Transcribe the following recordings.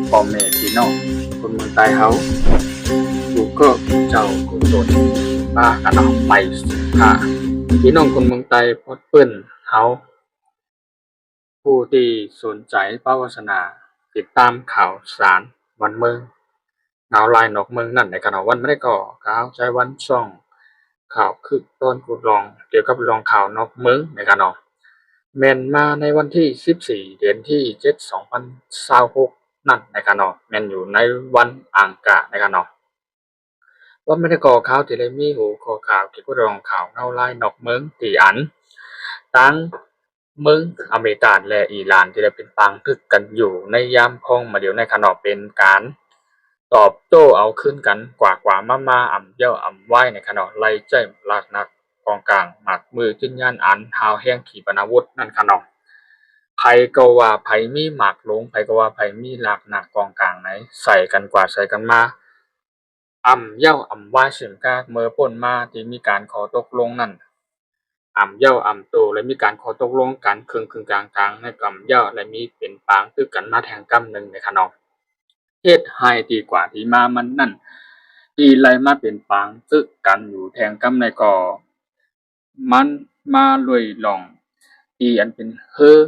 พ่อแม่พี่น้องคนเมืองใต้เฮากูก็เจ้ากุศลมากันเนาะไปค่ะพี่น้องคนเมืองใต้พอดเปิ้นเฮาผู้ที่สนใจภาวาสนาติดตามข่าวสารวันเมืองหนาวลายนอกเมืองนั่นในกันเนาะวันไม่ได้ก่อข่าวใจวันช่องข่าวคึกต้นกุดลองเกี่ยวกับรองข่าวนอกเมืองในกันเนาะแม่นมาในวันที่14เดือนที่7 2026นั่นในกันเนาะแม่นอยู่ในวันอังคารในกันเนาะว่าไม่ได้ก่อข่าวที่ได้มีหูข้อข่าวเกี่ยวกับรองข่าวเงาลายนอกเมืองที่อันตั้งเมืองอเมริกาและอิหร่านที่ได้เป็นปางทึกกันอยู่ในยามพองมาเดี๋ยวในขณะเป็นการตอบโต้เอาขึ้นกันกว่ามาอ่ำเย้าอ่ำไหว้ในขณะไล่ใจลากนักกองกลางหมักมือจิ้นย่านอันหาวแห้งขีปนาวุธนั่นขณะไผก็ว่าไผมีหมากลงไผก็ว่าไผมีลากหนักกองกลางไหนใส่กันกว่าใส่กันมาอ่ำเย้าอ่ำไหว้ซึ่งกาเมื่อป่นมาที่มีการขอตกลงนั่น อ่ำเย้าอ่ำโตและมีการขอตกลงกันครึ่งกลางในกำเย้าและมีเป็นปางคือกันมาแทงกำหนึ่งในขนองเฮ็ดให้ดีกว่าที่มามันนั่นที่ไล่มาเป็นปางซึกกันอยู่แทงกำในก่อมันมาลวยหลองที่อันเป็นเฮือ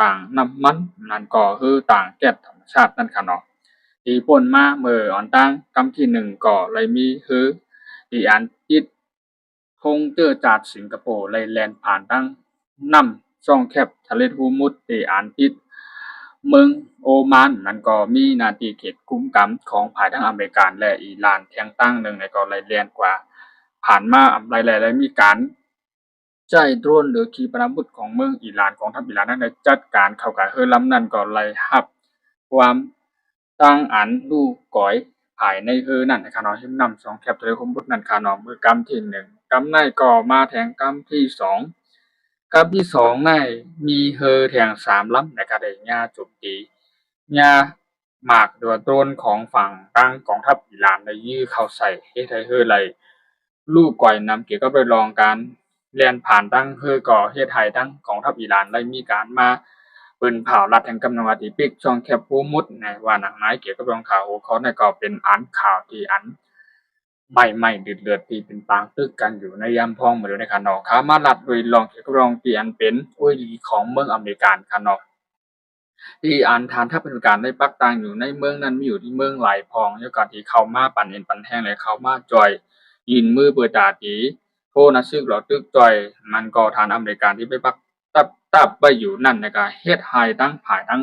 ต่างน้ำมันนั่นก็คือต่างแก๊สธรรมชาตินั่นค่ะเนาะที่ป่นมาเมื่ออ่อนตั้งกำที่หนึ่งก็เลยมีคือที่อันติด ธงเจอจากสิงคโปร์เลยแล่นผ่านทั้งน้ำช่องแคบทะเลฮูมุดที่อ่านติดเมืองโอมานนั่นก็มีหน้าที่เขตคุ้มกำของฝ่ายทั้งอเมริกันและอิหร่านแทงตั้งหนึ่งในก็เลยแล่นกว่าผ่านมาหลายๆมีการใช้โดรนหรือขีปนาวุธของเมืองอิหร่านของทัพอิหร่านนั้นได้จัดการเข้ากับเฮือลำนั้นก็เลยรับความตั้งอันลูกก๋อยภายในเฮือนั่นนะคะเนาะที่นำช่องแคบทะเลฮูมุดนั่นค่ะเนาะมือกำที่หนึ่งกำในก็มาแทงกำที่สองกำที่สองในมีเฮือแทงสามลำในกระได้ญาโจมตีญาหมากหรือว่าโดรนของฝั่งตั้งกองทัพอิหร่านได้ยื้อเข้าใส่เฮ็ดให้เฮือไหลลูกก๋อยนำเกี่ยวกับเรื่องของการแล่นผ่านตั้งเฮือก่อเฮ็ดให้ทั้งกองทัพอิหร่านได้มีการมาปืนเผารัดแห่งกำลังว่าที่ปิกช่องแคบฮูมุดในว่าหนังไม้เกี่ยวกับเรื่องข่าวหัวข้อในก็เป็นอ่านข่าวที่อันใหม่ๆเดือดๆที่เป็นปางตึกกันอยู่ในยามพองมาดูในคะเนาะขามารัดโดยรองเกี่ยวกับเรื่องที่อันเป็นอวยลีของเมืองอเมริกันคะเนาะที่อันฐานทัพอเมริกันได้ปักตั้งอยู่ในเมืองนั้นมีอยู่ที่เมืองหลายพองแล้วก็ที่เข้ามาปั่นเอ็นปั่นแห้งและเข้ามาจอยยินมือเปิดตาตีโทนะซึกหลอตึกจอยมันก็ฐานอเมริกันที่ไปปักตับไว้อยู่นั่นนะก็เฮ็ดให้ทั้งฝ่ายทั้ง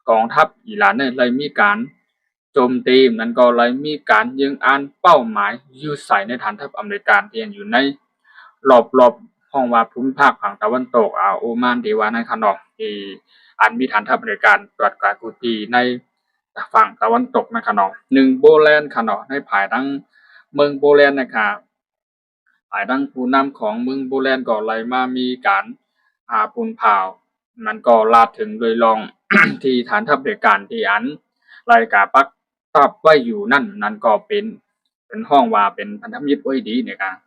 กองทัพอิหร่านเนี่ยเลยมีการโจมตีนั้นก็เลยมีการยิงอันเป้าหมายอยู่ใส่ในฐานทัพอเมริกันที่อยู่ในรอบๆห้องว่าภูมิภาคฝั่งตะวันตกโอมานที่ว่านั่นค่ะเนาะที่อันมีฐานทัพอเมริกันตรวจการกูตีในฝั่งตะวันตกนะคะเนาะ1โปแลนด์ค่ะเนาะในภายทั้งเมืองโปแลนด์นะคะภายทั้งผู้นำของเมืองโปแลนด์ก็เลยมามีการปูนเผามันก็ลาดถึงโดยรอง ที่ฐานทัพอเมริกันที่อันรายการปักทับไว้อยู่นั่นก็เป็นห้องว่าเป็นพันธมิตรไว้ดีในการ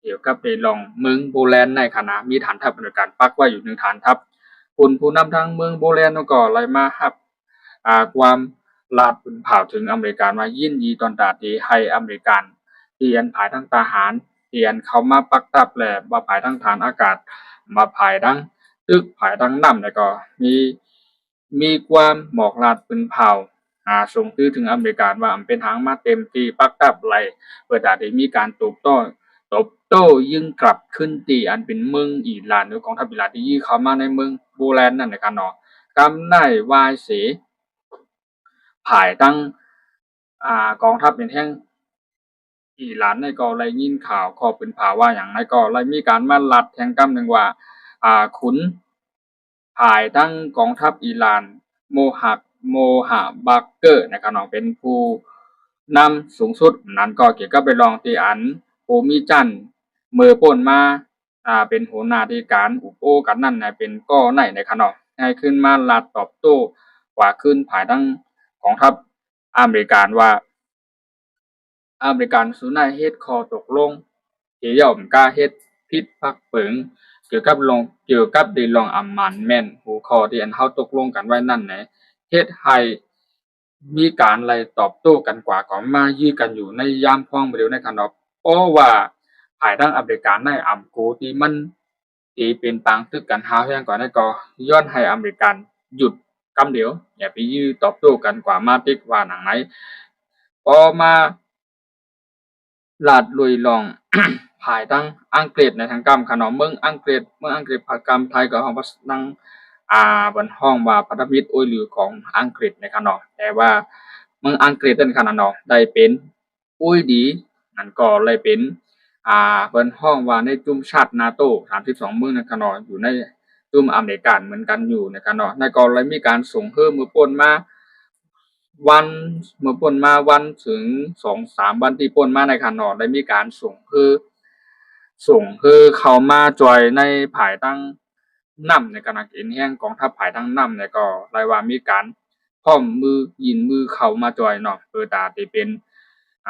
เกี่ยวกับในรองเมืองโปแลนด์ในขณะมีฐานทัพอเมริกันปักไว้อยู่1ฐานทัพผู้นำทางเมืองโปแลนด์ก็เลยมารับความลาดปืนเผาถึงอเมริกันว่ายินดีตอนตาที่ให้อเมริกันที่อันภายทั้งทหารที่อันเข้ามาปักทับและบ่ภายทั้งฐานอากาศมาภายทั้งตึกภายทั้งน้ำแล้วก็มีความหมอกลาดปืนเผาส่งตื้อถึงอเมริกันว่าเป็นทางมาเต็มที่ปักทับไหลเพื่อจะได้มีการตบโต้ยิงกลับขึ้นที่อันเป็นเมืองอิหร่านหรือกองทัพอิหร่านที่ยิงเข้ามาในเมืองโปแลนด์นั่นนะครับเนาะกำได้วายเสภายตั้งกองทัพเป็นแห่งอิหร่านในก็เลยยินข่าวข้อปืนผาว่าอย่างไรก็เลยมีการมาลัดแทงกำหนึ่งว่าขุนภายตั้งกองทัพอิหร่านโมฮะบักเกอร์นะครับน้องเป็นผู้นำสูงสุดนั้นก็เกี่ยวกับไปลองที่อันภูมิจันทร์เมื่อป่นมาเป็นหัวหน้าที่การอุปโภกันนั่นนะเป็นก้อไหนนะครับน้องให้ขึ้นมาลัดตอบโต้ว่าขึ้นภายตั้งกองทัพอเมริกันว่าอเมริกันสุนัยเฮ็ดข้อตกลงที่ย่อมกล้าเฮ็ดผิดพักเปิงเกี่ยวกับได้ลองอัมมันแม่นหัวข้อที่อันเฮาตกลงกันไว้นั่นแหละ เฮ็ดให้มีการไล่ตอบโต้กันกว่าก็มายื้อกันอยู่ในยามพ้องบ่เดียวในคันเนาะเพราะว่าภายทางอเมริกาในอำโกที่มันที่เป็นปางตึกกันหาวแฮงกว่านั้นก็ย้อนให้อเมริกันหยุดกำเดียวอย่าไปยื้อตอบโต้กันกว่ามาติกว่าหนังไหนพอมาลาดลุยลอง ภายทางอังกฤษในทางกรรมขนมเมืองอังกฤษภากรรมไทยก็ห้องว่านั่งบนห้องว่าพันธมิตรหรือของอังกฤษในขนมแต่ว่าเมืองอังกฤษเป็นขนาดเนาะได้เป็นดีนั่นก็เลยเป็นบนห้องว่าในจุ่มชาตินาโต้32เมืองในขนมอยู่ในจุ่มอเมริกันเหมือนกันอยู่ในขนมในก็เลยมีการส่งเพิ่มมือปนมาวันเมื่อป่นมาวันถึง2-3วันที่ป่นมาในคันนอได้มีการส่งคือเขามาจอยในภายตั้งนำในขณะกินแห้งกองทัพภายตั้งนำเนี่ยก็รายว่ามีการพร้อมมือยินมือเข้ามาจอยเนาะเปิดตาที่เป็นเ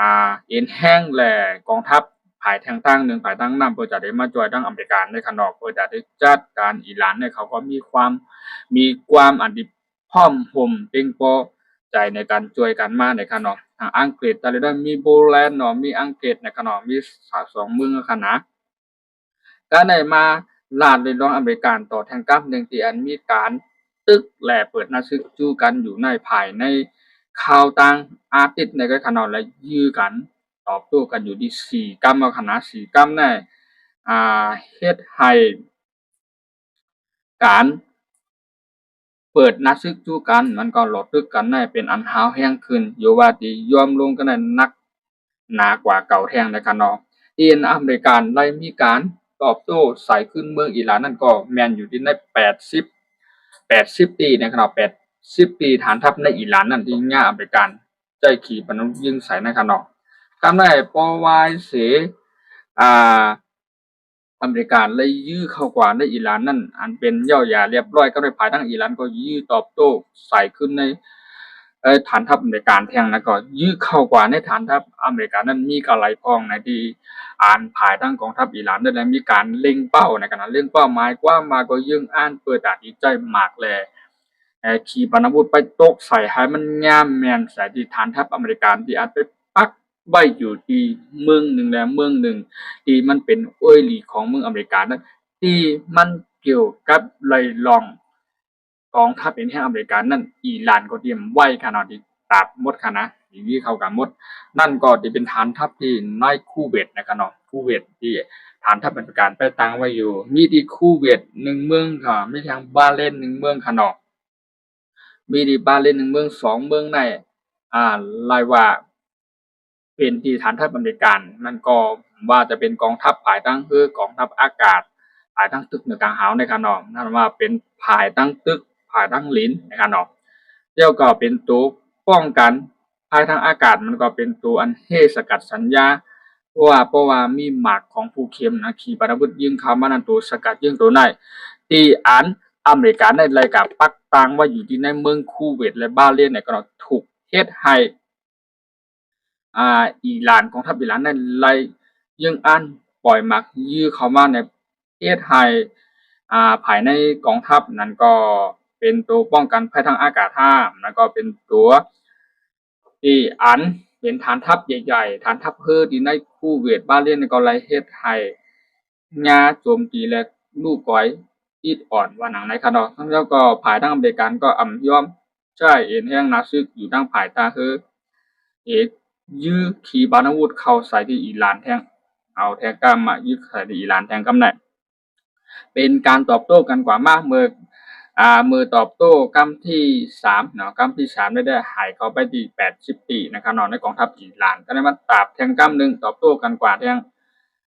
อ็นแห้งและกองทัพภายทางตั้งหนึ่งภายตั้งนำเพื่อจะได้มาจอยทั้งอเมริกันในขณะเพื่อจะได้จัดการอิหร่านเนี่ยเขาก็มีความอันที่พร้อมห่มเต็งโปใจในการช่วยกันมาในขณะทางอังกฤษแต่ละด้านมีโปแลนด์เนาะมีอังกฤษในขณะมี2เมืองขนาดก็ได้มาลาดในรองอเมริกันต่อแทงกัมหนึ่งที่อันมีการตึกแหล่เปิดนัดซึกจู้กันอยู่ในภายในข่าวต่างอาทิตย์ในก็ขนาดและยื้อกันตอบโต้กันอยู่ที่4กัมเอาขนาด4กัมในเฮ็ดให้การเปิดนัดซึกจู้กันมันก็หลดตึกกันได้เป็นอันหาวแห้งขึ้นอยู่ว่าที่ยอมลงกันได้นักหนากว่าเก่าแทงในขณะที่อเมริกันได้มีการตอบโต้ใส่ขึ้นเมืองอิหร่านนั่นก็แมนอยู่ที่ใน80ปีในขณะ80ปีฐานทัพในอิหร่านนั่นที่ง่าอเมริกันใจขีปนาวุธยิงใส่ในขณะกำได้ปอวายเสอเมริกันเลยยื้อเข้ากว่าในอิหร่านนั่นอันเป็นย่อยาเรียบร้อยก็ได้ภายทางอิหร่านก็ยื้อตอบโต้ใส่ขึ้นในฐานทัพอเมริกันแทงนะก็ยื้อเข้ากว่าในฐานทัพอเมริกันนั้นมีกระไหลพองในที่ภายทางกองทัพอิหร่านได้มีการเล็งเป้าในขณะเล็งเป้าหมายกว่ามาก็ยึงเปิดตัดใจมากแลขีปนาวุธไปตกใส่ให้มันงามแม่นใส่ที่ฐานทัพอเมริกันที่อาจไปปักไว้อยู่ที่เมืองหนึ่งและเมืองหนึ่งที่มันเป็นหลีของเมืองอเมริกันนั้นที่มันเกี่ยวกับไหลลองกองทัพเป็นแห่งอเมริกันนั่นอิหร่านก็เตรียมไว้ขนาดที่ตัดหมดขนาดที่เข้ากันหมดนั่นก็ที่เป็นฐานทัพที่ในคูเวตนะครับเนาะคูเวตที่ฐานทัพอเมริกันไปตั้งไว้อยู่มีที่คูเวต1เมืองค่ะมีทางบาเลน1เมืองค่ะเนาะมีที่บาเลน1เมือง2เมืองในรายว่าเป็นที่ฐานทัพอเมริกันมันก็ว่าจะเป็นกองทัพภายตั้งคือกองทัพอากาศภายตั้งตึกเหนือกลางหาวในค่ะเนาะนั่นว่าเป็นภายตั้งตึกภายตั้งลิ้นในค่ะเนาะเดี๋ยวก็เป็นตัวป้องกันภายทางอากาศมันก็เป็นตัวอันเฮสกัดสัญญาเพราะว่ามีหมากของผู้เข้มนะขีปนาวุธยิงเข้ามานั่นตัวสกัดยิงตัวได้ที่อเมริกันได้รายการปักตังว่าอยู่ที่ในเมืองคูเวตและบาเลนเนี่ยก็ถูกเฮ็ดให้อิหร่านกองทัพอิหร่านได้ไล่ยิงปล่อยหมักยื้อเข้ามาในเฮ็ดให้ภายในกองทัพนั้นก็เป็นตัวป้องกันภัยทางอากาศแล้วก็เป็นตัวที่เป็นฐานทัพใหญ่ๆฐานทัพที่ในคูเวตบาเลนก็ไล่เฮ็ดให้โจมตีและลูกก้อยอิดอ่อนว่าหนังในคะเนาะแล้วก็ภายทางอเมริกันก็ยอมใช้เอ็นแห่งนาซึกอยู่ทางภายตาเอกยื้อขีปนาวุธเข้าใส่ที่อิหร่านแทงเอาแทงก้ามมายื้อใส่ที่อิหร่านแทงกำได้เป็นการตอบโต้กันกว่ามากเมื่อตอบโต้กัมที่3เนาะกัมที่3ได้หายเข้าไปที่80ปีนะครับเนาะในกองทัพอิหร่านก็ได้มาตราบแทงกัมนึงตอบโต้กันกว่าแทง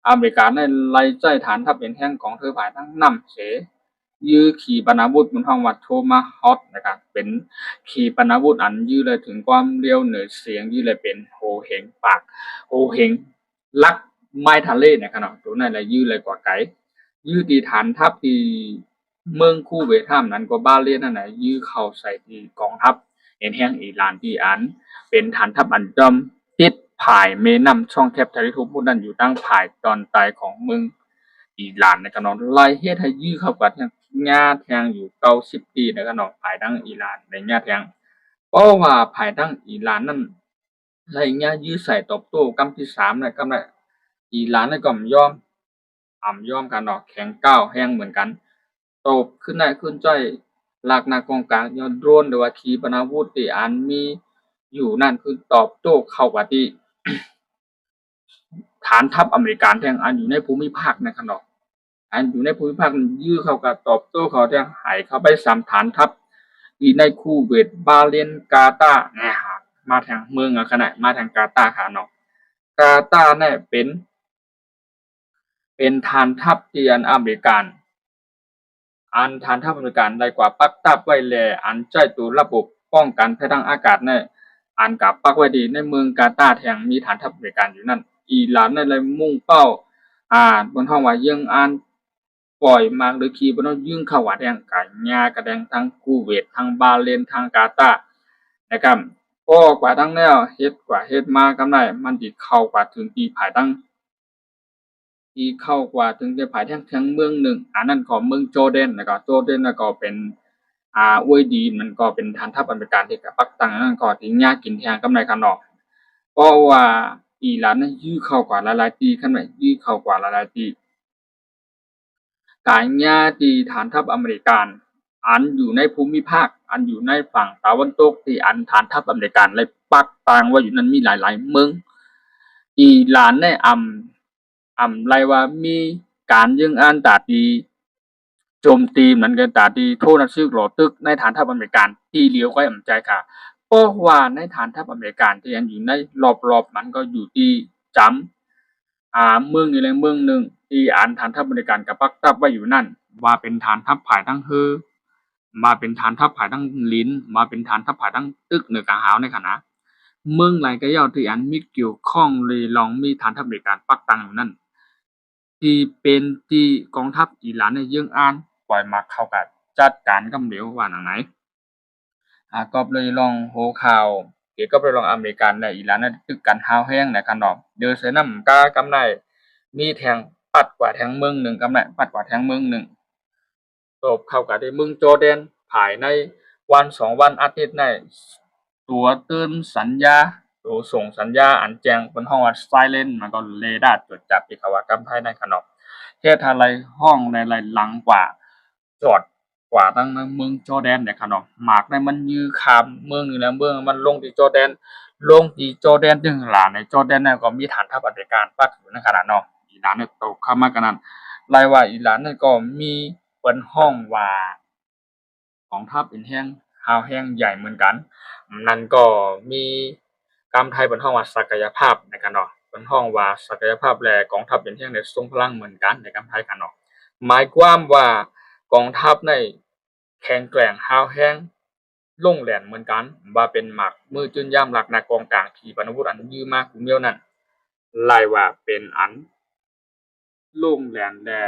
อเมริกันได้ไล่ใจฐานทัพเป็นแทงของเธอภายทั้งนำเสยื้อขีปนาวุธบนห้องวัดโทมาฮอตนะครับเป็นขีปนาวุธอันยื้อเลยถึงความเร็วเหนือเสียงยื้อเลยเป็นโฮเฮงปากโฮเฮงลักไม้ทะเลนะครับเนาะตัวนั้นเลยยื้อเลยกว่าไกยื้อที่ฐานทัพที่เมืองคูเวตนั้นก็บาเลนนั่นน่ะยื้อเข้าใส่ที่กองทัพเอ็นแห่งอิหร่านที่เป็นฐานทัพอันจอมติดผายเมน้ำช่องแคบทะเลทุบพุ่นนั้นอยู่ตั้งผายตอนใต้ของเมืองอิหร่านในกระนองไล่เฮ็ดให้ยื้อเข้ากัน ญาแทงอยู่90ปีนะครับเนาะภายทั้งอิหร่านในญาแทงเพราะว่าภายทั้งอิหร่านนั้นไรญายื้อใส่ตอบโต้กำที่3นะกำได้อิหร่านนั่นก็ย่อมกันเนาะแข็งก้าวแห้งเหมือนกันตบขึ้นได้ขึ้นจ้อยหลักนากองกลางยอดโดรนหรือว่าขีปนาวุธที่อันมีอยู่นั่นคือตอบโต้เข้ากับที่ ฐานทัพอเมริกันแทงอันอยู่ในภูมิภาคนะครับเนาะอันอยู่ในภูมิภาคยื้อเข้ากับตอบโต้เขาแทงหายเข้าไป3ฐานทัพที่ในคูเวตบาเลนกาตาร์นะฮะมาทางเมืองขนาดมาทางกาตาร์ค่ะเนาะกาตาร์เนี่ยเป็นฐานทัพที่อันอเมริกันอันฐานทัพอเมริกันได้กว่าปักตับไว้แลอันใจตัวระบบป้องกันภัยทางอากาศเนี่ยอันกับปักไว้ดีในเมืองกาตาร์แทงมีฐานทัพอเมริกันอยู่นั่นอิหร่านเนี่ยเลยมุ่งเป้าบนห้องว่ายังอันปล่อยมาหรือขี่บนห้องยื่งเข้าว่าแดงกันญากระแดงทั้งคูเวตทั้งบาเลนทั้งกาตาร์นะครับก็กว่าทั้งแนวเฮ็ดกว่าเฮ็ดมากำไรมันติดเข้ากว่าถึงปีภายทั้งที่เข้ากว่าถึงจะภายทั้งเมืองหนึ่งอันนั้นก็เมืองโจเดนแล้วก็โจเดนแล้วก็เป็นอวยดีมันก็เป็นฐานทัพอเมริกันที่กับปักตังนั่นก็ที่ยากินแทงกำไรกันออกเพราะว่าอิหร่านนั้นยื้อเข้ากว่าหลายๆปีขึ้นไปยื้อเข้ากว่าหลายๆปีการญาตีฐานทัพอเมริกันอันอยู่ในภูมิภาคอันอยู่ในฝั่งตะวันตกที่อันฐานทัพอเมริกันเลยปักตังว่าอยู่นั้นมีหลายๆเมืองอิหร่านในไรว่ามีการยิงอันตาตีโจมตีเหมือนกันตาตีโทษนักซึกหลอตึกในฐานทัพอเมริกันที่เลี้ยวก็อ่ำใจค่ะเพราะว่าในฐานทัพอเมริกันที่ยังอยู่ในรอบๆมันก็อยู่ที่จำเมืองนี่เลยเมืองหนึ่งที่อันฐานทัพอเมริกันกับปักตับไว้อยู่นั่นว่าเป็นฐานทัพผายทั้งมาเป็นฐานทัพผายทั้งลิ้นมาเป็นฐานทัพผายทั้งตึกเหนือกลางหาวในขณะเมืองไหลก็ย่อที่อันมีเกี่ยวข้องเลยลองมีฐานทัพอเมริกันปักตังอยู่นั่นที่เป็นที่กองทัพอิหร่านเนี่ยยังอ่านปล่อยมาเข้ากับจัดการกำเหลวว่าหนังไหนก็เลยลองโหข่าวเกี่ยวกับเรื่องอเมริกันและอิหร่านนั้นตึกกันหาวแห้งในกันดอกเดือเสนำกากำไรมีแทงปัดกว่าแทงเมืองหนึ่งกำไรปัดกว่าแทงเมืองหนึ่งตบเข้ากับที่เมืองโจเดนภายในวัน2วันอาทิตย์ในตัวตื่นสัญญาตัวส่งสัญญาอันแจ้งบนห้องว่าไซเลนมันก็เรดาร์ตรวจจับที่เขาว่ากำไพในขนมเฮ็ดอะไรห้องในหลังกว่าจอดกว่าตั้งเมืองจอร์แดนในขนมหมากในมันยื้อข้ามเมืองนี่แหละเมืองมันลงที่จอร์แดนลงที่จอร์แดนถึงหลานในจอร์แดนเนี่ยก็มีฐานทัพอเมริกันปักอยู่ในขณะเนาะอิหร่านเนี่ยตกเข้ามากันนั้นรายว่าอิหร่านเนี่ยก็มีเปิ้นห้องว่ากองทัพเป็นแห้งฮาวแห้งใหญ่เหมือนกันนั่นก็มีกำไทยเปิ้นห้องว่าศักยภาพในกันเนาะเปิ้นห้องว่าศักยภาพและกองทัพเป็นแห้งได้ทรงพลังเหมือนกันในกำไทยกันเนาะหมายความว่ากองทัพในแข็งแกร่งฮาวแห้งลงแหลนเหมือนกันว่าเป็นหมักมือจุนย่ำหลักนากองกลางขีปนาวุธอันยื้อมากกูเมียวนั่นไล่ว่าเป็นอันลงแหลนและ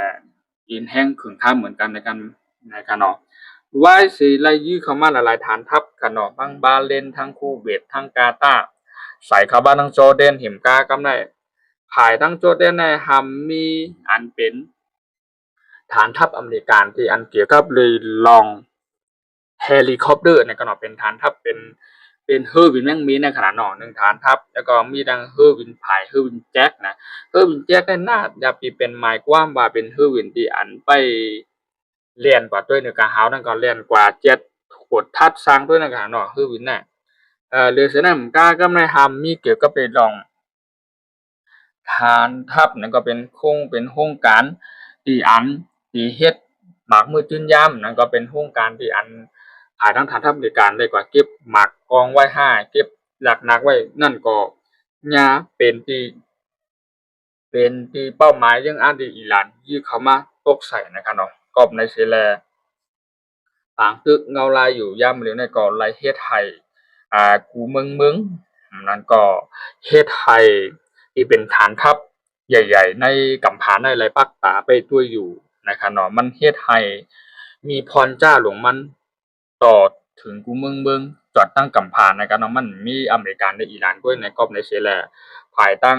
อินแห้งขึงท่าเหมือนกันในกันเนาะว่าสิไล่ยื้อเข้ามาหลายๆฐานทัพกันเนาะทั้งบาเลนทั้งคูเวตทั้งกาตาร์ใส่เข้าบ้านทั้งจอร์แดนเห็มกากำได้ภายทั้งจอร์แดนในฮัมมีอันเป็นฐานทัพอเมริกันที่อันเกี่ยวกับเลยลองเฮลิคอปเตอร์ในกระหนอเป็นฐานทัพเป็นเฮอร์วินแมงมีในขนาดหนอหนึ่งฐานทัพแล้วก็มีดังเฮอร์วินไผ่เฮอร์วินแจ็คนะเฮอร์วินแจ็คได้น่าจะเป็นหมายความว่าเป็นเฮอร์วินที่อันไปเรียนกว่าด้วยในการหาวนั่นก็เรียนกว่าเจ็ดกดทัดสร้างด้วยในการหนอเฮอร์วินน่ะเรือเสนามกากำในฮัมมีเกี่ยวกับเป็นรองฐานทัพนั่นก็เป็นโครงการที่อันที่เฮ็ดหมากมือจื้นย่ำนั่นก็เป็นโครงการที่อันขายทั้งฐานทัพบริการเลยกว่าเก็บหมากกองไว้ห้าเก็บหลักนักไว้นั่นก็ญาเป็นที่เป้าหมายยังอันที่อิหร่านยื้อเข้ามาตกใส่นะครับเนาะก็ในเซแลต่างตึกเงาลายอยู่ย่ำหรือในก็ไลเฮ็ดให้กูเมืองนั่นก็เฮ็ดให้ที่เป็นฐานทัพใหญ่ๆในกำผาในไรปักตาไปด้วยอยู่นะครับเนาะมันเฮ็ดให้มีพรจ้าหลวงมันต่อถึงกูเมืองจอดตั้งกำผานะครับเนาะมันมีอเมริกันและอิหร่านด้วยในกอบในเซแลภายตั้ง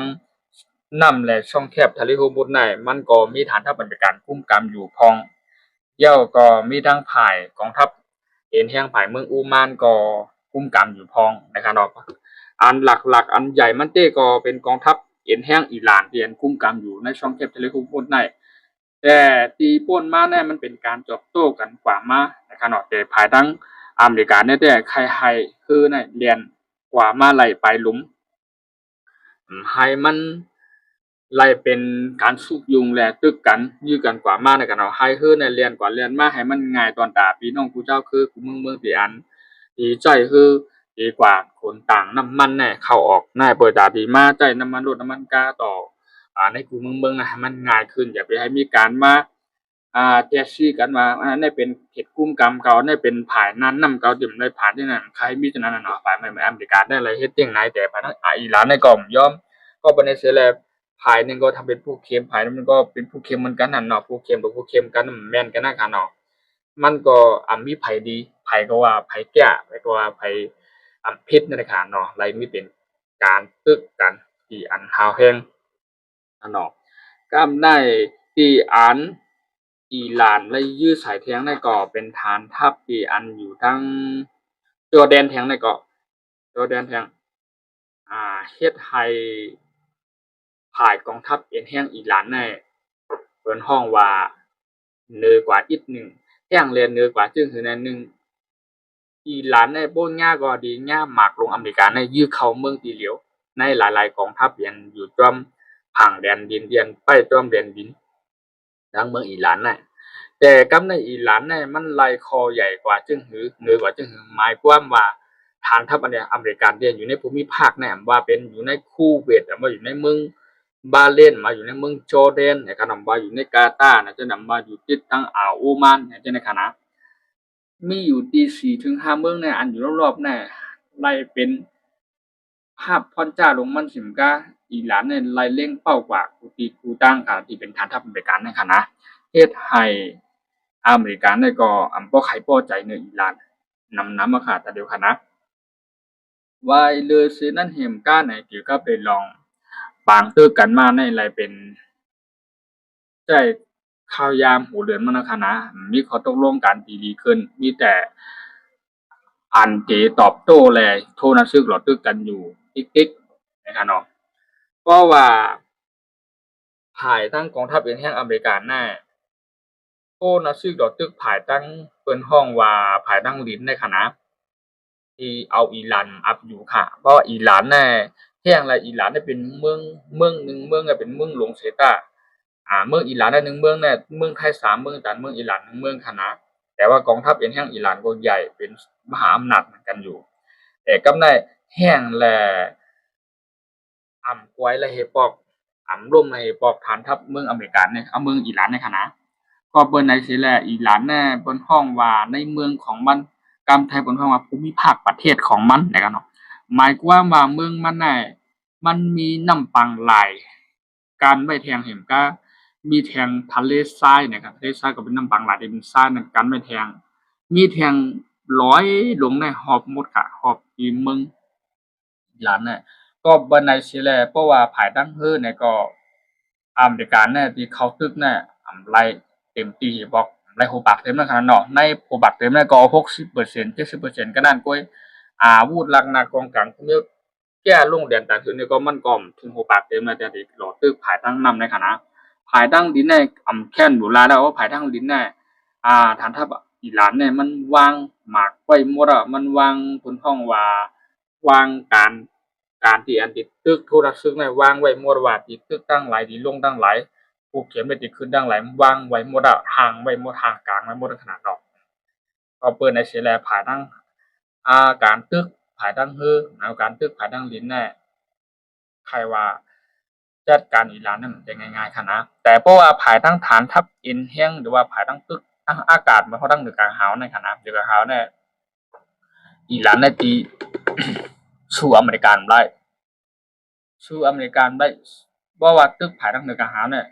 น้ำและช่องแคบทะเลฮอร์มุซในมันก็มีฐานทัพอเมริกันคุ้มกันอยู่พอง เดี๋ยวก็มีทั้งฝ่ายกองทัพเอ็นแห่งฝ่ายเมืองอูมานก็กุมกำอยู่พองนะครับเนาะอันหลักๆอันใหญ่มันเต้ก็เป็นกองทัพเอ็นแห่งอิหร่านที่อันกุมกำอยู่ในช่องแคบทะเลคุมพลในแต่ตีป่นมาเนี่ยมันเป็นการตอบโต้กันกว่ามานะครับเนาะแต่ภายทั้งอเมริกาเนี่ยแต่ใครให้คือเนี่ยเรียนกว่ามาไหลไปหลุมให้มันไล่เป็นการสุกยุงและตึกกันยื้อกันกว่ามาในกันเอาให้คือในเรียนกว่าเรียนมาให้มันง่ายตอนตาพี่น้องกูเจ้าคือกูเมืองที่อันดีใจคือดีกว่าคนต่างน้ำมันแน่เข้าออกน่าเปิดตาดีมาใจน้ำมันรถน้ำมันกาต่อในกูเมืองนะให้มันง่ายขึ้นอย่าไปให้มีการมาแจกซี่กันมาอันนั้นเป็นเขตกุ้มกรรมเก่าได้เป็นผ่ายนั้นนำเก่าดิ่มได้ผ่านที่นั่นใครมีฉะนั้นเนาะฝ่ายไม่อเมริกาได้อะไรเฮ็ดเตียงไหนแต่ผ่านทั้งอิหร่านในก็ยอมก็บ่ได้เสียแล้วภายนึงก็ทำเป็นผู้เข้มภายนึงมันก็เป็นผู้เข้มเหมือนกันนั่นเนาะผู้เข้มกับผู้เข้มกันแม่นกันนะเนาะมันก็มีไผดีไผก็ว่าไผแก่ไผก็ว่าไผผิดนั่นแหละค่ะเนาะไรมีเป็นการตึกกันที่อันฮาวแฮงเนาะก็ได้ที่อันอิหร่านและยื้อสายแท้งในก็เป็นฐานทัพที่อันอยู่ทั้งจอร์แดนแท้งในก็จอร์แดนแท้งเฮ็ดให้ฝ่ายกองทัพเอ็นแห่งอิหร่านในเปิ้นฮ้องว่าเหนือกว่าอีกหนึ่งแท้งแลนเหนือกว่าจึงคือแนนหนึ่งอิหร่านในบ่ยากก็ดียากมากลงอเมริกาในยื้อเข้าเมืองตีเหลียวในหลายๆกองทัพยังอยู่จอมผังแดนดินเดียนไปจอมแดนดินดังเมืองอิหร่านน่ะแต่กับในอิหร่านเนี่ยมันไหลคอใหญ่กว่าจึงหือเหนือกว่าจึงหือหมายความว่าฐานทัพอันเนี้ยอเมริกันเนี่ยอยู่ในภูมิภาคเนี่ยว่าเป็นอยู่ในคูเวตว่าอยู่ในเมืองบาเลนมาอยู่ในเมืองจอร์แดนเนี่ยก็นำว่าอยู่ในกาตาร์นะจะนำมาอยู่ติดทั้งอ่าวโอมานเนี่ยจะในขณะมีอยู่ที่4-5เมืองเนี่ยอันอยู่รอบๆเนี่ยไล่เป็นภาพพรจ้าลงมันสิมกาอิหร่านเนี่ยไล่เล่งเป้ากว่ากูตีกูตั้งค่ะที่เป็นฐานทัพอเมริกันในขณะเฮ็ดให้อเมริกันเนี่ยก็บ่ใครพอใจในอิหร่านนำมาค่ะแต่เดียวค่ะนะว่าเลยซื้อนั่นเห็มก้าไหนเกี่ยวกับไปลองปางตื้อกันมาในไรเป็นใจข่าวยามหูเรือนมันนะคะนะมีข้อตกลงกันที่ดีขึ้นมีแต่อันเจตอบโต้แลโทรนะซึกหลอดตึกกันอยู่ติ๊กๆนะคะเนาะเพราะว่าภายทั้งกองทัพเองแห่งอเมริกาหน้าโทรนะซึกหลอดตึกภายตั้งเปิ้นห้องว่าภายตั้งลิ้นในคณะที่เอาอิหร่านอับอยู่ค่ะเพราะอิหร่านแน่แห่งและอิหร่านได้เป็นเมืองหนึ่งเมืองเป็นเมืองหลวงเสตาเมืองอิหร่านได้หนึ่งเมืองเนี่ยเมืองไทย3เมืองแต่เมืองอิหร่าน1เมืองค่ะนะแต่ว่ากองทัพเองแห่งอิหร่านก็ใหญ่เป็นมหาอำนาจเหมือนกันอยู่แต่กำได้แห่งและกวยและเฮปอกร่วมในปอกฐานทัพเมืองอเมริกันเนี่ยเมืองอิหร่านในค่ะนะก็เปิ้นได้สิแลอิหร่านแน่เปิ้นฮ้องว่าในเมืองของมันกำไทยเปิ้นฮ้องว่าภูมิภาคประเทศของมันนะครับเนาะหมายความว่าเมืองมันน่ะมันมีน้ำปังหลายการไว้แทงเห็นก็มีแทงทะเลทรายนะครับทะเลทรายก็เป็นน้ำปังหลายที่เป็นทรายนั่นกันไว้แทงมีแทงร้อยลงในหอบหมดค่ะหอบที่เมืองอิหร่านน่ะก็บ่ได้สิแลเพราะว่าภายตั้งเฮ้อเนี่ยก็อเมริกันเนี่ยที่เขาตึกเนี่ยไล่เต็มที่บอกไล่โหปากเต็มแล้วขนาดเนาะในโหปากเต็มเนี่ยก็60% 70%ก็นั่นก้อยอาวุธหลักหนักกองกลางพวกนี้แก้ลงแดนต่างๆนี่ก็มันก็ถึงโหปากเต็มแล้วแต่ที่หลอตึกภายตั้งนำในคณะภายตั้งดินในแค่นดูแลแล้วว่าภายตั้งดินในฐานทัพอิหร่านเนี่ยมันวางหมากไว้หมดอ่ะมันวางเพิ่นฮ้องว่าวางการที่อันติดตึกโทรศัพท์ในวางไว้หมดว่าติดตึกตั้งหลายที่ลงตั้งหลายผู้เขียนไปติดขึ้นตั้งหลายวางไว้หมดอะห่างไว้หมดห่างกลางไว้หมดขนาดดอกก็เปิ้นได้สิแลภายทั้งการตึกภายทั้งฮื้อการตึกภายทั้งลิ้นแน่ใครว่าจัดการอิหร่านนั้นได้ง่ายๆค่ะนะแต่เพราะว่าภายทั้งฐานทัพอินแห้งหรือว่าภายทั้งตึกทั้งอากาศมันเขาตั้งเหนือกลางหาวในค่ะนะเหนือกลางหาวเนี่ยอิหร่านได้ตีสู้อเมริกันได้สู้อเมริกันได้บ่ว่าตึกภายทั้งเหนือกลางหาวเนี่ย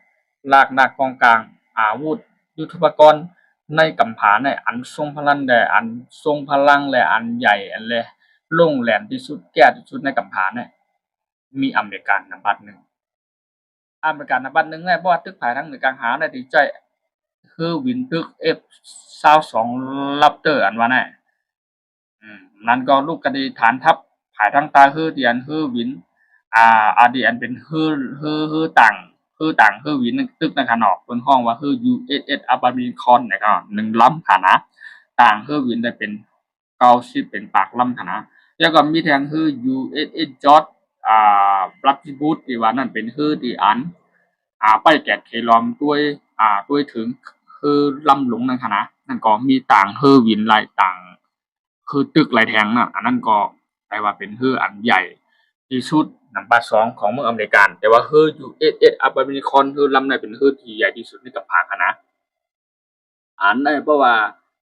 ลากหนักกองกลางอาวุธยุทโธปกรณ์ในกำผาเนี่ยอันทรงพลังและอันทรงพลังและอันใหญ่อันเลยโล่งแหลมที่สุดแก่ที่สุดในกำผาเนี่ยมีอเมริกันอันดับ1อเมริกันอันดับ1เนี่ยเพราะว่าตึกภายทั้งเหนือกลางหาวเนี่ยที่ใจ คือวินตึก F22 Raptor อันว่าแน่นั่นก็ลูกกระดีฐานทัพผายทั้งตาฮือเดียนฮือวินอาเดียนเป็นฮือวินตึกในขนอกเป็นห้องว่าฮือ USS Abrahamนะครับ1ลำค่ะนะต่างฮือวินได้เป็น90เป็นปากลำค่ะนะแล้วก็มีแทงฮือ USS George Bradford ที่ว่านั่นเป็นฮือที่อันไปแกะเคลอมด้วยถึงคือลำหลงนั่นค่ะนะนั่นก็มีต่างฮือวินหลายต่าง คือตึกหลายแทงน่ะอันนั้นก็แปลว่าเป็นฮืออันใหญ่ที่สุดนัมเบอร์2ของเมืองอเมริกันแต่ว่าฮือ USS Abraham ฮือลำนั้นเป็นฮือที่ใหญ่ที่สุดในกับภาคอะนะอันนั้นเพราะว่า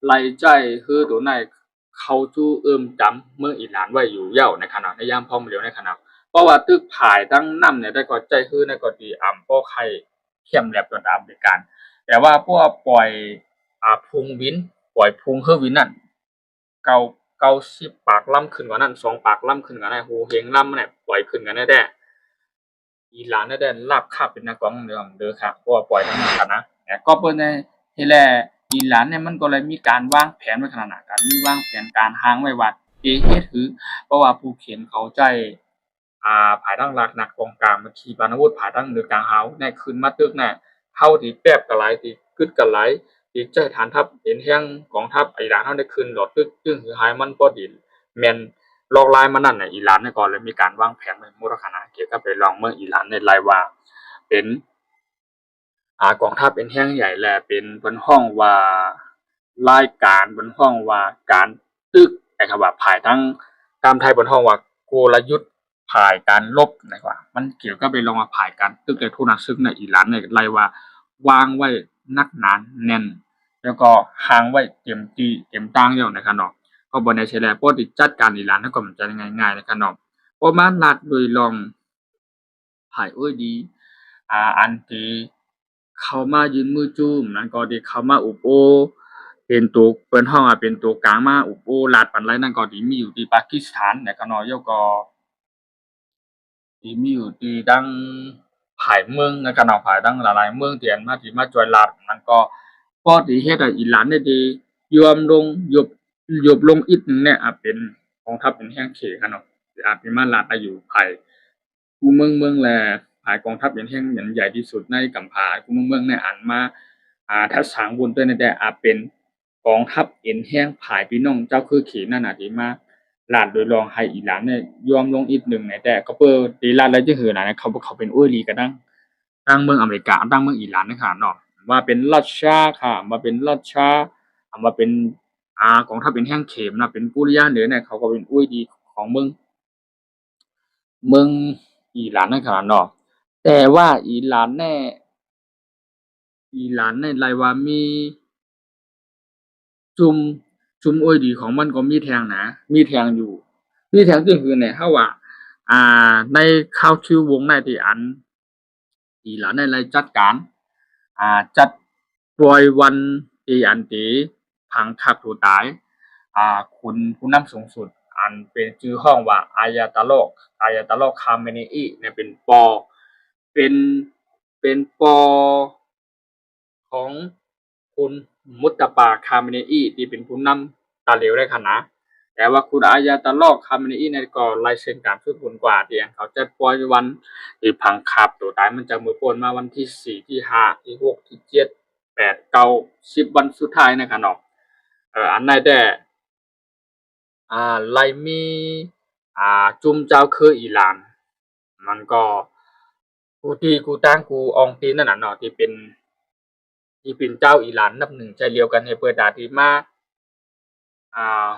ไล่ใจฮือตัวไหนเขาจู้จำเมืองอิหร่านไว้อยู่เย้าในขณะในยามพร้อมเร็วในขณะเพราะว่าตึกผายตั้งนำเนี่ยได้ก็ใจฮือในก็ดีป้อไข่เข้มแลบจนอเมริกันแต่ว่าพวกปล่อยพุงวินปล่อยพุงฮือวินนั่น เก้า90ปากล่ำขึ้นกว่านั้น2ปากล่ำขึ้นกว่านั้นโหเฮงล่ำเนี่ยปล่อยขึ้นกันแน่อีหลานได้ลาบคาบเป็นนักร้องเด้อครับเพราะว่าปล่อยทั้งนั้นนะก็เปิ้นในที่แรกอีหลานเนี่ยมันก็เลยมีการวางแผนไว้ขนาดนั้นการมีวางแผนการหางไว้ว่าเฮ็ดคือเพราะว่าผู้เขียนเขาใจภายทางหลักนักกองกลางมาขี่ปานาวุธภายทางเหนือกลางเฮาในขึ้นมาตึกน่ะเฮาที่แป๊บก็หลายที่กึดก็หลายที่ใจฐานทัพเห็นแฮงกองทัพอิหร่านเฮาได้ขึ้นโดดตึกจึงคือหายมันบ่ดีแม่นลอกลายมานั่นน่ะอิหร่านเนี่ยก่อนเลยมีการวางแผนไว้มูลค่าเกี่ยวกับไปลองเมืองอิหร่านในรายว่าเป็นกองทัพเป็นแฮงใหญ่และเป็นเพิ่นฮ้องว่ารายการเพิ่นฮ้องว่าการตึกนะครับว่าภายทั้งตามไทยเพิ่นฮ้องว่ากลยุทธ์ภายการรบนะครับมันเกี่ยวกับไปลองว่าภายการตึกในทุนซึ่งในอิหร่านเนี่ยรายว่าวางไว้นักหนาแน่นแล้วก็หางไว้เตรียมตีเตรียมตั้งแล้วนะครับเนาะก็บ่ได้ใช้แล้วปกติจัดการอิหร่านก็มันจะง่ายๆนะครับเนาะประมาณลัดโดยรองภายดีอันที่เข้ามายืนมือจุ้มนั่นก็ที่เข้ามาอุปโอเป็นตัวเปิ้นฮ้องว่าเป็นตัวกลางมาอุปโอรัฐปานไรนั่นก็ที่มีอยู่ที่ปากีสถานนะครับเนาะแล้วก็ที่มีอยู่ที่ดังภายเมืองนะครับเนาะภายดังหลายๆเมืองที่อันมาที่มาจอยรัฐมันก็พอที่เฮ็ดให้อิหร่านได้ดียอมลงยบลงอีกหนึ่งเนี่ยเป็นกองทัพเป็นแห่งเขครับเนาะที่มารัฐอายุภายกูเมืองแลภายกองทัพเป็นแห่งเหมือนใหญ่ที่สุดในกัมพากูเมืองในอันมาทัดสางบนด้วยในแต่เป็นกองทัพเอ็นแห่งภายพี่น้องเจ้าคือเขนั่นน่ะที่มาลาดโดยรองให้อิหร่านเนี่ยยอมลงอีกหนึ่งในแต่ก็เปิ้ตีลาดแล้วจะหือน่ะเขาเป็นอุ้ยลีกันดังตั้งเมืองอเมริกาตั้งเมืองอิหร่านนะครับเนาะว่าเป็นรัสเซียค่ะมาเป็นรัสเซียมาเป็นกองทัพเป็นแห่งเข็มนะเป็นกุริยาเหนือเนี่ยเขาก็เป็นอุ้ยดีของเมืองอิหร่านนะครับเนาะแต่ว่าอิหร่านในรายว่ามีจุมอุ้ยดีของมันก็มีแทงนะมีแทงอยู่มีแทงก็คือเนี่ยเฮาว่าในข่าวชื่อวงในที่อันอิหร่านในรายจัดการจัดปล่อยวันที่อันที่พังคักผู้ตายคุณผู้นำสูงสุดอันเป็นชื่อห้องว่าอายาตอลลอฮ์คาเมเนอีเนี่ยเป็นเป็นปอของคุณมุตตบาคาเมเนอีที่เป็นผู้นำตาเหลวได้คณะแต่ว่าคุณอายาตอลลอฮ์คาเมเนอีเนี่ยก็ลายเซ็นการฝึกฝนกว่าที่เขาจะปล่อยวันที่พังคับตัวตายมันจะมือปนมาวันที่4ที่5ที่6ที่7 8 9 10วันสุดท้ายนะครับเนาะอันไหนแต่ไลมีจุมเจ้าคืออิหร่านมันก็กูตีกูตั้งกูอองตีนนั่นน่ะเนาะที่เป็นเจ้าอิหร่านอันดับหนึ่งใจเดียวกันให้เปิดดาที่มา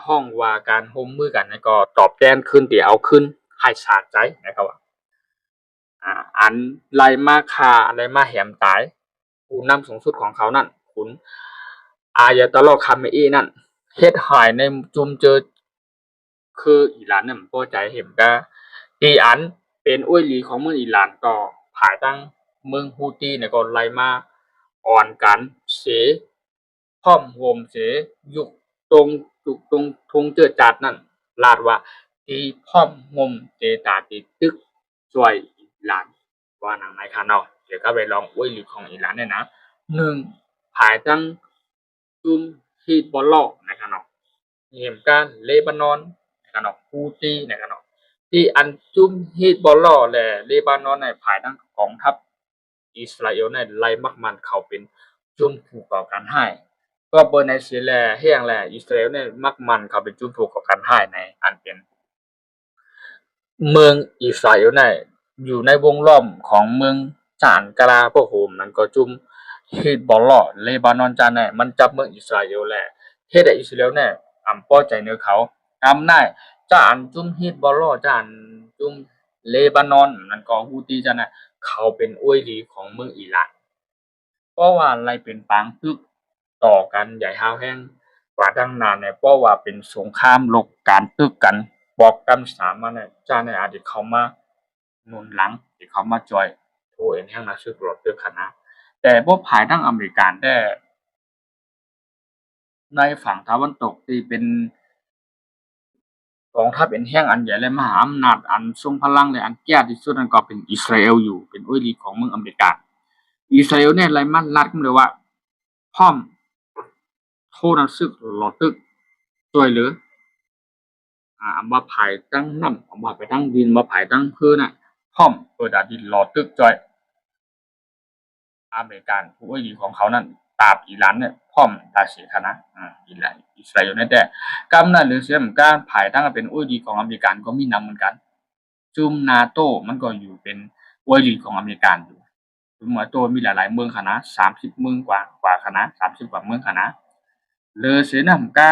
ห้องว่าการร่วมมือกันนี่ก็ตอบแทนคืนที่เอาคืนให้สะใจนะครับว่าอันไล่มาฆ่าไล่มาแหมตายผู้นำสูงสุดของเขานั่นคุณอายาตอลลอฮ์คาเมอีนั่นเฮ็ดให้ในจุมเจอคืออิหร่านเนี่ยบ่พอใจเห็นก็ที่อันเป็นอุ้ยหลีของเมืองอิหร่านก็ภายตั้งเมืองฮูตีเนี่ยก็ไล่มาอ่อนกันเสพร้อมโฮมเสยุคตรงทงเจือจาดนั่นลาดว่าที่พร้อมโฮมเจตาติตึกช่วยอิหร่านว่าหนังในคาเนาะเดี๋ยวก็ไปลองอุ้ยหลีของอิหร่านเนี่ยนะ1 ภายตั้งจุ่มฮีตบอลลอนะครับเนาะเหตุการณ์เลบานอนนะครับเนาะฮูตีนะครับเนาะที่อันจุ่มฮีตบอลลอและเลบานอนในภายตั้งกองทัพอิสราเอลในไล่มักมันเขาเป็นจุ่มผู้ก่อการให้ก็เบอร์ในซีแลเฮียงแลอิสราเอลเนี่ยมักมันเขาเป็นจุ่มผู้ก่อการให้ในอันเป็นเมืองอิสราเอลเนี่ยอยู่ในวงล้อมของเมืองจานกลาโโหมนั้นก็จุ่มฮิตบอลลอเลบานอนจานเนี่ยมันจับเมืองอิสราเอลแหละเฮ็ดให้อิสราเอลเนี่ยป้อใจเนื้อเขาอำนาจจานจุ่มฮิตบอลลอจานจุ่มเลบานอนนั่นก็ฮูตีจานน่ะเขาเป็นอ้วยดีของเมืองอิหร่านเพราะว่าอะไรเป็นปางตึกต่อกันใหญ่ฮาวแห้งกว่าตั้งนานเนี่ยเพราะว่าเป็นสงครามโลกการตึกกันบอกกันสามมาเนี่ยจ้าในอดีตเขามาหนุนหลังที่เขามาจอยโทเอ็นแห่งนาซึกรบตึกคณะแต่พวกภายทั้งอเมริกันได้ในฝั่งตะวันตกที่เป็นกองทัพเป็นแห่งอันใหญ่และมหาอำนาจอันทรงพลังและอันแก่ที่สุดนั่นก็เป็นอิสราเอลอยู่เป็นอ้อยลีของเมืองอเมริกาอิสราเอลเนี่ยไรมันรัดกันเลยว่าพร้อมโทนัซึกหลอตึกช่วยเหลือมาภายตั้งน้ำมาไปตั้งดินมาภายตั้งพื้นน่ะพร้อมเปิดดินหลอตึกจอยอเมริกันผู้อ้อยลีของเขานั้นตาบอิหร่านเนี่ยพร้อมตาเสียคณะอิสราเอลเนี่ยแต่กำนั้นหรือเสียมการภายตั้งเป็นอ้อยลีของอเมริกันก็มีนำเหมือนกันจุ่มนาโตมันก็อยู่เป็นอ้อยลีของอเมริกันอยู่จุ่มนาโตมีหลายๆเมืองคณะ30เมืองกว่าคณะ30กว่าเมืองคณะเลอเสียนำกา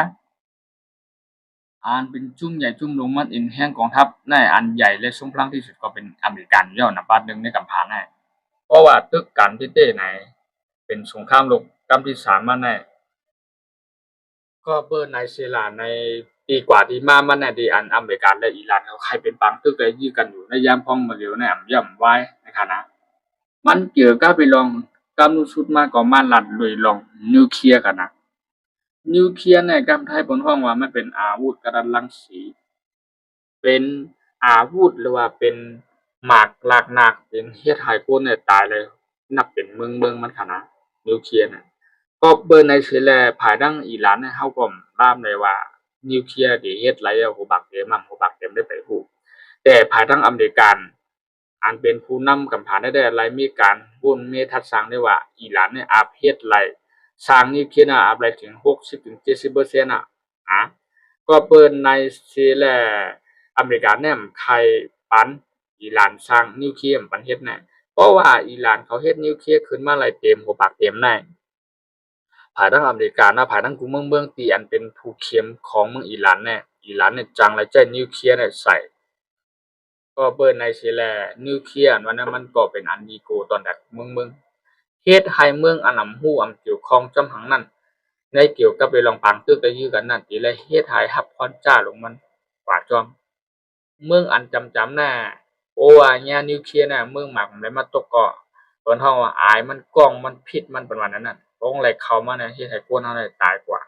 อันเป็นจุ่มใหญ่จุ่มลงมันอินแห่งกองทัพในอันใหญ่และทรงพลังที่สุดก็เป็นอเมริกันย่อนับบัดหนึ่งในกัมพาในเพราะว่าตึกกันที่เต้ไหนเป็นสงครามโลกครั้งที่3มาในก็เบอร์ในเซลาในปีกว่าที่มามันในดีอันอเมริกันและอิหร่านเขาใครเป็นปังตึกเลยยื้อกันอยู่ในยามพองมาเร็วในย่ำไว้นะครับนะมันเกี่ยวกับไปลองกำนุสุดมาก็มาลัดเลยลองนิวเคลียร์กันนะนิวเคลียร์ในกำไทยบนห้องว่ามันเป็นอาวุธกระรังสีเป็นอาวุธหรือว่าเป็นหมากลากหนักเป็นเฮ็ดให้คนเนี่ยตายเลยนับเป็นเมืองมันขนาดนิวเคลียร์น่ะก็เบิ่งในสิแลภายดังอิหร่านเนี่ยเฮาก็ทราบได้ว่านิวเคลียร์ที่เฮ็ดหลายโหบักเต็มโหบักเต็มได้ไปฮู้แต่ภายทางอเมริกันอันเป็นผู้นำกัมพูชาได้หลายมีการบ่นมีทัดสร้างได้ว่าอิหร่านเนี่ยอาจเฮ็ดหลายสร้างนิวเคลียร์น่ะอาจได้ถึง60-70%น่ะอาก็เปิ้นในสิแล อเมริกาเนี่ยใครปันอิหร่านสร้างนิวเคลียร์ปันเฮ็ดแน่เพราะว่าอิหร่านเขาเฮ็ดนิวเคลียร์ขึ้นมาหลายเต็มหัวปากเต็มแน่ภายทางอเมริกานะภายทางกลุ่มเมืองที่อันเป็นผู้เข้มของเมืองอิหร่านแน่อิหร่านเนี่ยจังและใจนิวเคลียร์เนี่ยใส่ก็เบิ่นในสิแลนิวเคลียร์อันนั้นมันก็เป็นอันดีโกตอนแรกเมืองเฮ็ดให้เมืองอันนำฮู้อำเกี่ยวข้องจำหังนั้นในเกี่ยวกับไปลองปางตึกได้ยื้อกันนั่นติและเฮ็ดให้รับพรจ้าลงมันกว่าจอม เมืองอันจำน่ะโอ้ว่าญานิวเคลียร์น่ะเมืองหมากได้มาตกเกาะตอนเฮาว่าอายมันกล้องมันพิษมันประมาณนั้นน่ะตรงไหลเข้ามาเนี่ยเฮ็ดให้คนเฮาได้ตายกว่า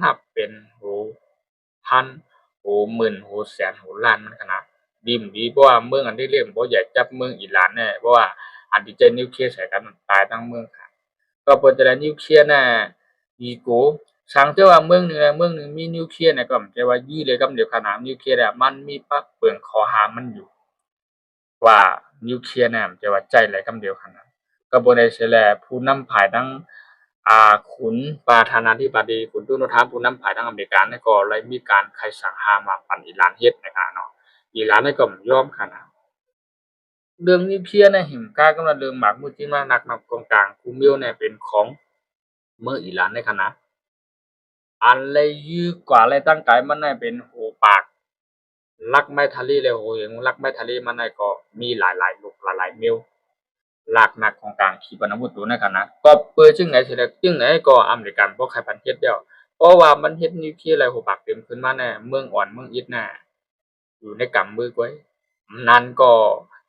นับเป็นโอ้พันโอ้หมื่นโอ้แสนโอ้ล้านมันขนาดดีบ่ดีเพราะว่าเมืองอันที่เรียกบ่ใหญ่จับเมืองอิหร่านแน่เพราะว่าอันที่จะนิวเคลียร์ใส่กันมันตายทั้งเมืองค่ะก็เปิดแต่ละนิวเคลียร์น่ะดีโกสังเกตว่าเมืองหนึ่งมีนิวเคลียร์เนี่ยก็แปลว่ายี่เลยกับเดียวขนาดนิวเคลียร์อะมันมีปลั๊กเปลืองข้อหามันอยู่ว่านิวเคลียร์เนี่ยแต่ว่าใจไหลคำเดียวขนาดก็บ่ได้สิแลผู้นำภายทั้งขุนประธานาธิบดีขุนโดนัลด์ทรัมป์ผู้นำภายทางอเมริกาเนี่ยก็เลยมีการใครสั่งห้ามว่าปั่นอิหร่านเฮ็ดนะครับเนาะอิหร่านเนี่ยก็บ่ยอมขนาดเรื่องนิวเคลียร์เนี่ยหิมกากำลังเรื่องหมากมุ่นที่มานักกองกลางคุมิวเนี่ยเป็นของเมืองอิหร่านในขณะ อันเลยยื้อกว่าเลยตั้งใจมันได้เป็นโหปากลักไม้ทะเลเลยโหอย่างลักไม้ทะเลมันได้ก็มีหลายๆลูกหลายๆเมลลากหนักของกลางขีปนาวุธตัวนั้นนะก็เปิดจึงไหนสิแล้วจึงไหนก็อเมริกันบ่ใครพันเฮ็ดแล้วเพราะว่ามันเฮ็ดนิวเคลียร์อะไรโหปากเต็มขึ้นมาแน่เมืองอ่อนเมืองอิฐน่ะอยู่ในกำมือก้อยนั้นก็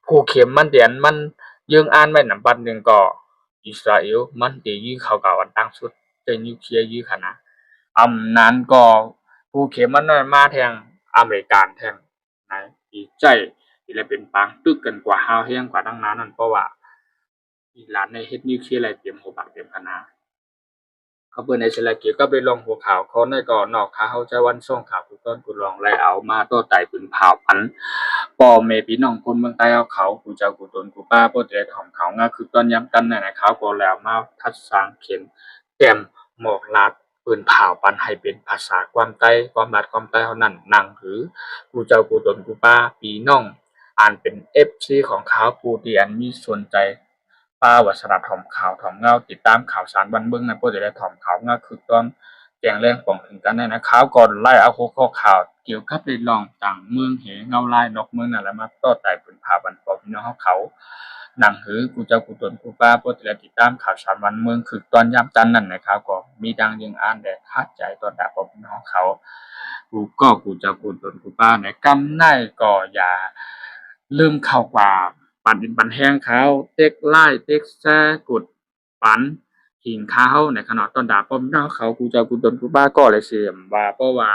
ผู้เข็มมันเดียนมันยังอ่านไว้นำบัดหนึ่งก็อิสราเอลมันสิยื้อเข้ากับอันตั้งสุดใจนิวเคลียร์ยื้อขนาด นั้นก็ผู้เข็มมันน้อยมาแทงอเมริกันแทงนะอีใจที่ละเป็นปางตึกกันกว่าฮาวแฮงกว่าตั้งนานนั่นเพราะว่าอิหร่านในเฮ็ดนิวเคลียร์อะไรเตรียมโหบักเตรียมคะนา เขาเปิดในเฉลยเกี่ยวกับไปลงหัวข่าวเขาในก่อนนอกข่าวใจวันส่งข่าวกูต้นกูลองไล่เอามาโต้ไต่ปืนเผาพันป่อเมพี่น้องคนเมืองใต้เอาเขากูเจ้ากูตนกูป้าโปเตถ่อมเขาง่าคือต้นย้ำกันในข่าวก็แล้วมาทัดสร้างเขียนแต้มหมอกลาดปืนเผาปันให้เป็นภาษาความใต้ความลาดความใต้เท่านั้นหนังหรือกูเจ้ากูตนกูป้าพี่น้องอ่านเป็น FC ของเขาผู้ที่อันมีสนใจป้าวัสระถ่อมข่าวถ่อมเงาติดตามข่าวสารบันเบิ่งในโปรเจกต์ถ่อมข่าวเงาคือตอนแจ้งเรื่องของถึงกันได้นะข่าวก่อนไล่เอาหัวข้อข่าวเกี่ยวกับเรื่องรองต่างเมืองเหเงาลายนอกเมืองนั่นแหละมาต่อไต่ปืนเผาบันปอพี่น้องเขาหนังหือกูเจ้ากูตนกูป้าโปรเจกต์ติดตามข่าวสารบันเมืองคือตอนยามจันทร์นั่นนะครับก็มีดังยังอ่านแต่คาดใจตอนด่าปอพี่น้องเขากูก็กูเจ้ากูตนกูป้าในกำไนก็อย่าลืมเข้ากว่าปั่นดินปั่นแห้งเขาเต็กไล่เต็กแซ่กุดปั่นหิงเขาในขณะตอนด่าป้อมน้องเขากูเจ้ากูตนกูป้าก็เลยเสียมว่าเพราะว่า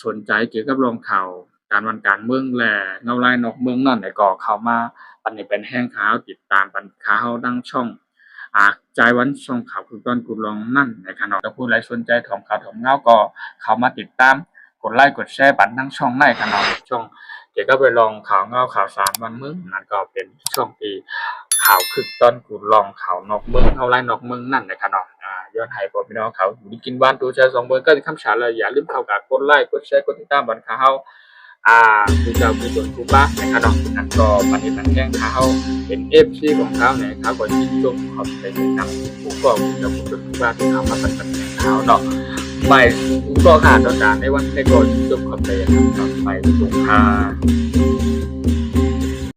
สนใจเกี่ยวกับลงข่าวการวันการเมืองแลเงาลายนอกเมืองนั่นในก่อเข้ามาปั่นนี่เป็นแห้งเขาติดตามปั่นเขาดังช่องใจวันช่องข่าวคือตอนกูลองนั่นในขณะถ้าผู้ใดสนใจถ่อมข่าวถ่อมเงาก็เข้ามาติดตามกดไลค์กดแชร์ปั่นทั้งช่องในขณะช่อง เดี๋ยวก็ไปลองข่าวเงาข่าวสารวันเมืองนั่นก็เป็นช่วงที่ข่าวคึกต้นกูลองข่าวนอกเมืองเท่าไรนอกเมืองนั่นนะครับน้องย้อนให้พ่อพี่น้องเขาอยู่ดีกินบ้านตัวแชร์2เบอร์ก็คำฉาเลยอย่าลืมเข้ากับกดไลค์กดแชร์กดติดตามบันข่าวกูเจ้ากูตนกูป้านะครับน้องนั่นก็ปฏิบัติแจ้งข่าวเป็น FC ของเขาเนี่ยเขาก็ยินชมขอบใจนำกูก็กูเจ้ากูตนกูป้าที่เขามาปฏิบัติแจ้งข่าวเนาะไม่กูก็ขาดต่อการในวันในก่อนยินชมขอบใจนะครับไปสุข